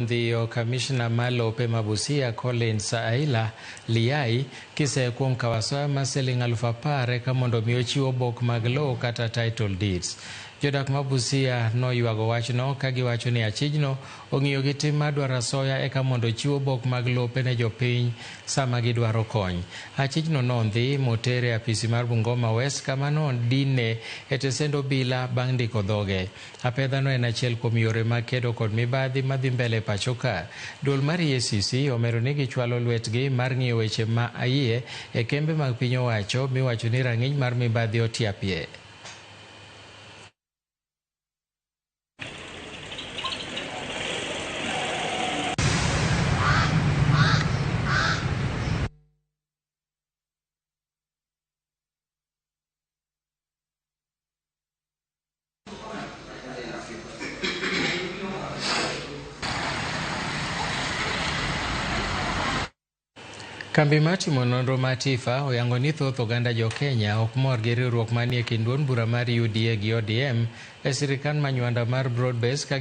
Dhiyo Kamishna Malo Pema Busia Collins Aila Liai kise kuom kawasoya ma siling 10,000 eka mondo mi ochiw obok mag lowo kata title deeds. Jodak ma Busia noywago wachno ka giwacho ni achijno ong'iyo gi tim mar dwaro asoya eka mondo ochiw obok mag lope ne jopiny sama gidwaro kony. Achijno nondhi motere apisi mar Bungoma West kama nondine e tesend obila bang' ndiko dhoge. Apedhano en achiel kuom yore mag kedo kod mibadhi madhi mbele pachoka. Duol mar EACC omero ni gichwalo lwetgi mar ng'iyo weche ma ayie e kembe mag piny owacho miwacho ni rang'iny mar mibadhi otiapie. Kambi matimo nonro mar TIFA oyango ni thoth oganda jo Kenya ok mor gi riwruok manie kind duond bura mar UDA gi ODM e sirkal manywanda mar Broad Base ka